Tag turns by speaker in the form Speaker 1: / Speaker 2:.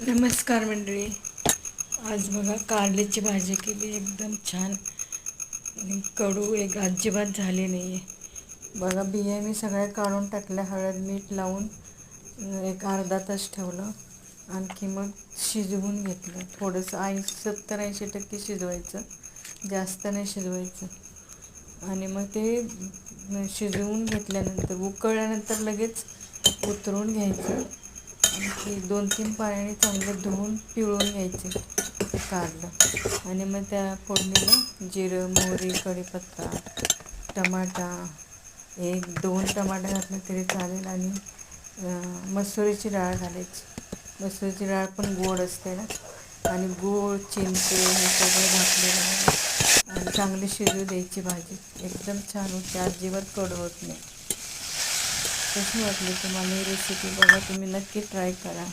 Speaker 1: नमस्कार मंडळी. आज बघा कारल्याची भाजी केली, एकदम छान. आणि कडू एक अजिबात झाली नाही आहे. बघा बिया मी सगळ्या काढून टाकल्या, हळद मीठ लावून एक अर्धा तास ठेवलं. आणखी मग शिजवून घेतलं. थोडंसं 70-80% शिजवायचं, जास्त नाही शिजवायचं. आणि मग ते शिजवून घेतल्यानंतर उकळल्यानंतर लगेच उतरवून घ्यायचं. आणखी 2-3 पाण्याने चांगलं धुवून पिळून घ्यायचे ते कारलं. आणि मग त्या फोडणीला जिरं, मोहरी, कढीपत्ता, टमाटा, 1-2 टमाटे घातले तरी चालेल. आणि मसुरीची डाळ घालायची. मसुरीची डाळ पण गोड असते ना. आणि गूळ, चिंच हे सगळं घातलेलं आहे. आणि चांगली शिजू द्यायची भाजी. एकदम छान होते, अजिबात कडू होत नाही. कशी वाटली तुम्हाला ही रेसिपी? बघा तुम्ही नक्की ट्राय करा.